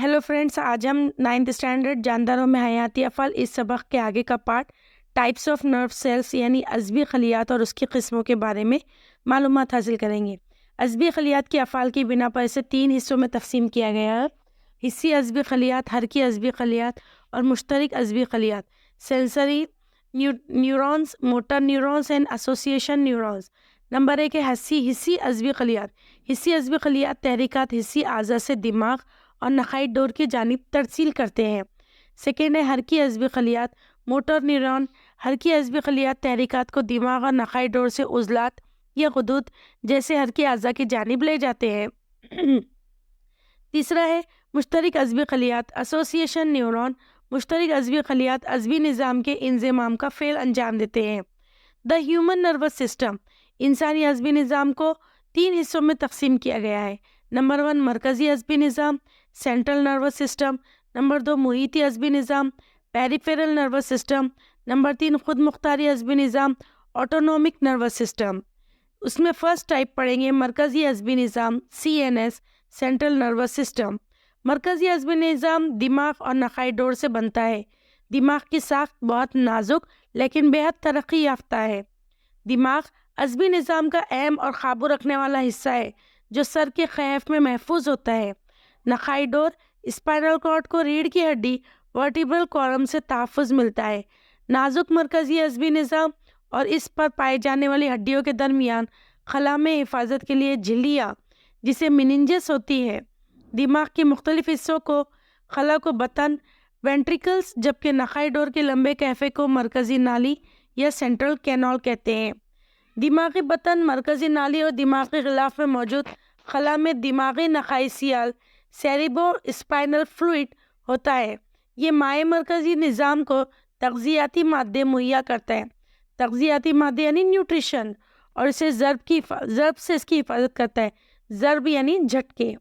Hello friends, आज हम 9th standard जानदारों में हयाती अफ़ाल इस सबक के आगे का part types of nerve cells यानी अज़बी खलियात और उसकी किस्मों के बारे में मालूमात हासिल करेंगे। अज़बी खलियात की अफ़ाल की बिना पर इसे 3 हिस्सों में तकसीम किया गया है। हिस्सी अज़बी खलियात, हरकी अज़बी खलियात और मुश्तरक अज़बी खलियात। Sensory neurons, motor neurons and association neurons. Number 1 है हिस्सी अज़बी खलियात। हिस्सी अज़बी खलियात तहरीकात हिस्सी आज़ा से दिमाग और नखाई डोर की जानिब तरसील करते हैं। सेकेंड है हरकी अज़बी खलियात, मोटर न्यूरॉन। हरकी अज़बी खलियात तहरीकात को दिमाग और नखाई डोर से उज़लात या गुदूद जैसे हरकी आज़ा की जानिब ले जाते हैं। तीसरा है मुश्तरक अज़बी खलियात, एसोसिएशन न्यूरॉन। मुश्तरक अज़बी खलियात अज़बी निज़ाम के इंज़माम का फ़ेल अंजाम देते हैं। The human nervous system. इंसानी अज़बी निज़ाम को 3 हिस्सों में तकसीम किया गया है। नंबर 1 मरकज़ी अज़बी निज़ाम, सेंट्रल नर्वस सिस्टम। नंबर 2 मुहीती अज़बी निज़ाम, पेरिफेरल नर्वस सिस्टम। नंबर 3 खुद मुख्तारी अज़बी निज़ाम, ऑटोनोमिक नर्वस सिस्टम। उसमें फ़र्स्ट टाइप पढ़ेंगे मरकज़ी अज़बी निज़ाम, CNS, सेंट्रल नर्वस सिस्टम। मरकज़ी अज़बी निज़ाम दिमाग और नखाई डोर से बनता है। दिमाग की साख्त बहुत नाजुक लेकिन बेहद तरक्की याफ्ता है। दिमाग अज़बी निज़ाम का अहम और काबू रखने वाला हिस्सा है जो सर के खैफ में महफूज होता है। नखाई डोर स्पाइनल कॉर्ड को रीढ़ की हड्डी वर्टिब्रल कॉलम से तहफ़्फ़ुज़ मिलता है। नाजुक मरकज़ी अज़बी निज़ाम और इस पर पाए जाने वाली हड्डियों के दरमियान खला में हिफाजत के लिए झिल्लियाँ जिसे मेनिंजेस होती है। दिमाग के मुख्तलिफ हिस्सों को खला को बतन वेंट्रिकल्स जबकि नखाई डोर के लंबे कहफ़े को मरकज़ी नाली या सेंट्रल कैनाल कहते हैं। दिमागी बतन, मरकज़ी नाली और दिमागी ग़िलाफ़ में मौजूद खला में दिमागी नखाई सियाल सेरिब्रो स्पाइनल फ्लूइड होता है। ये माए मरकज़ी निज़ाम को तग़ज़ियाती मादे मुहैया करता है। तग़ज़ियाती मादे यानी न्यूट्रिशन, और इसे ज़र्ब से इसकी हिफाजत करता है। ज़र्ब यानी झटके।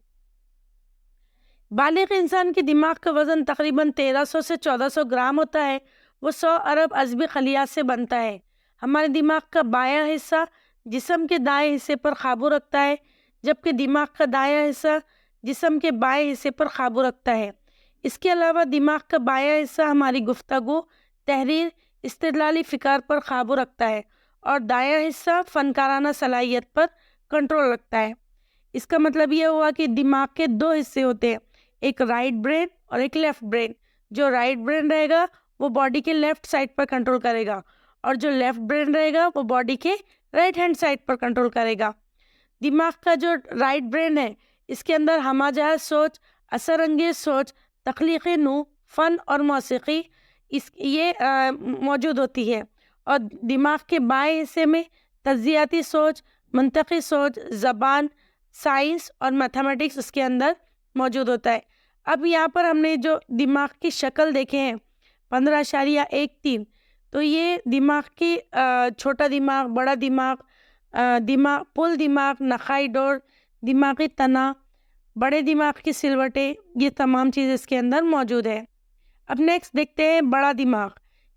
बालिग़ इंसान के दिमाग का वज़न तकरीबन 1300 से 1400 ग्राम होता है। वो 100 अरब अज़बी खलियात से बनता है। हमारे दिमाग का बायां हिस्सा जिस्म के दाएं हिस्से पर काबू रखता है जबकि दिमाग का दायां हिस्सा जिस्म के बाएं हिस्से पर काबू रखता है। इसके अलावा दिमाग का बायां हिस्सा हमारी गुफ्तगू, तहरीर, इस्तिदलाली फ़िक्र पर काबू रखता है और दायां हिस्सा फ़नकाराना सलाहियत पर कंट्रोल रखता है। इसका मतलब यह हुआ कि दिमाग के 2 हिस्से होते हैं, एक राइट ब्रेन और एक लेफ़्ट ब्रेन। जो राइट ब्रेन रहेगा वो बॉडी के लेफ़्ट साइड पर कंट्रोल करेगा और जो लेफ़्ट ब्रेन रहेगा वो बॉडी के राइट हैंड साइड पर कंट्रोल करेगा। दिमाग का जो राइट ब्रेन है इसके अंदर हमाजहत सोच, असर अंगेज़ सोच, तख्लीक़ी नूह, फ़न और मौसीक़ी मौजूद होती है। और दिमाग के बाएं हिस्से में तज़्ज़ियाती सोच, मंतक़ी सोच, ज़बान, साइंस और मैथमेटिक्स उसके अंदर मौजूद होता है। अब यहाँ पर हमने जो दिमाग की शक्ल देखे हैं 15.13, तो ये दिमाग की छोटा दिमाग, बड़ा दिमाग, पुल दिमाग, नखाई डोर, दिमागी तना, बड़े दिमाग की सिलवटें, ये तमाम चीज़ इसके अंदर मौजूद है। अब नेक्स्ट देखते हैं बड़ा दिमाग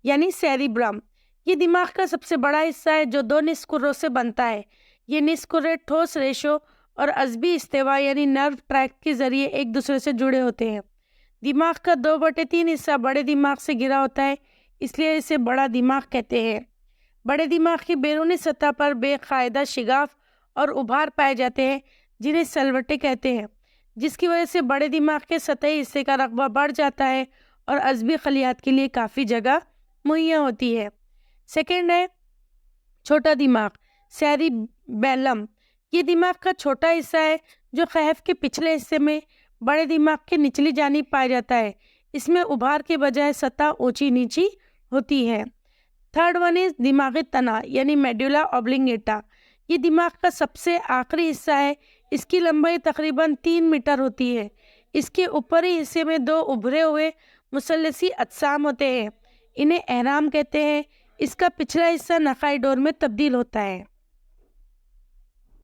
यानी सेरिब्रम। ये दिमाग का सबसे बड़ा हिस्सा है जो 2 निस्कुर्रों से बनता है। ये निस्कुर्रे ठोस रेशो और अज़बी इस्तेवा यानी नर्व ट्रैक के ज़रिए एक दूसरे से जुड़े होते हैं। दिमाग का 2/3 हिस्सा बड़े दिमाग से घिरा होता है, इसलिए इसे बड़ा दिमाग कहते हैं। बड़े दिमाग की बैरूनी सतह पर बेकायदा शिगाफ और उभार पाए जाते हैं जिन्हें सलवटें कहते हैं, जिसकी वजह से बड़े दिमाग के सतही हिस्से का रकबा बढ़ जाता है और अज़बी खलियात के लिए काफ़ी जगह मुहैया होती है। सेकेंड है छोटा दिमाग, सेरिबेलम। ये दिमाग का छोटा हिस्सा है जो खैफ के पिछले हिस्से में बड़े दिमाग के निचली जानिब पाया जाता है। इसमें उभार के बजाय सतह ऊंची नीची होती है। थर्ड वन इज़ दिमागी तना यानी मेडुला ऑब्लिंगेटा। ये दिमाग का सबसे आखिरी हिस्सा है। इसकी लंबाई तकरीबन 3 मीटर होती है। इसके ऊपरी हिस्से में 2 उभरे हुए मुसल्लसी अजसाम होते हैं, इन्हें अहराम कहते हैं। इसका पिछला हिस्सा नखाई डोर में तब्दील होता है।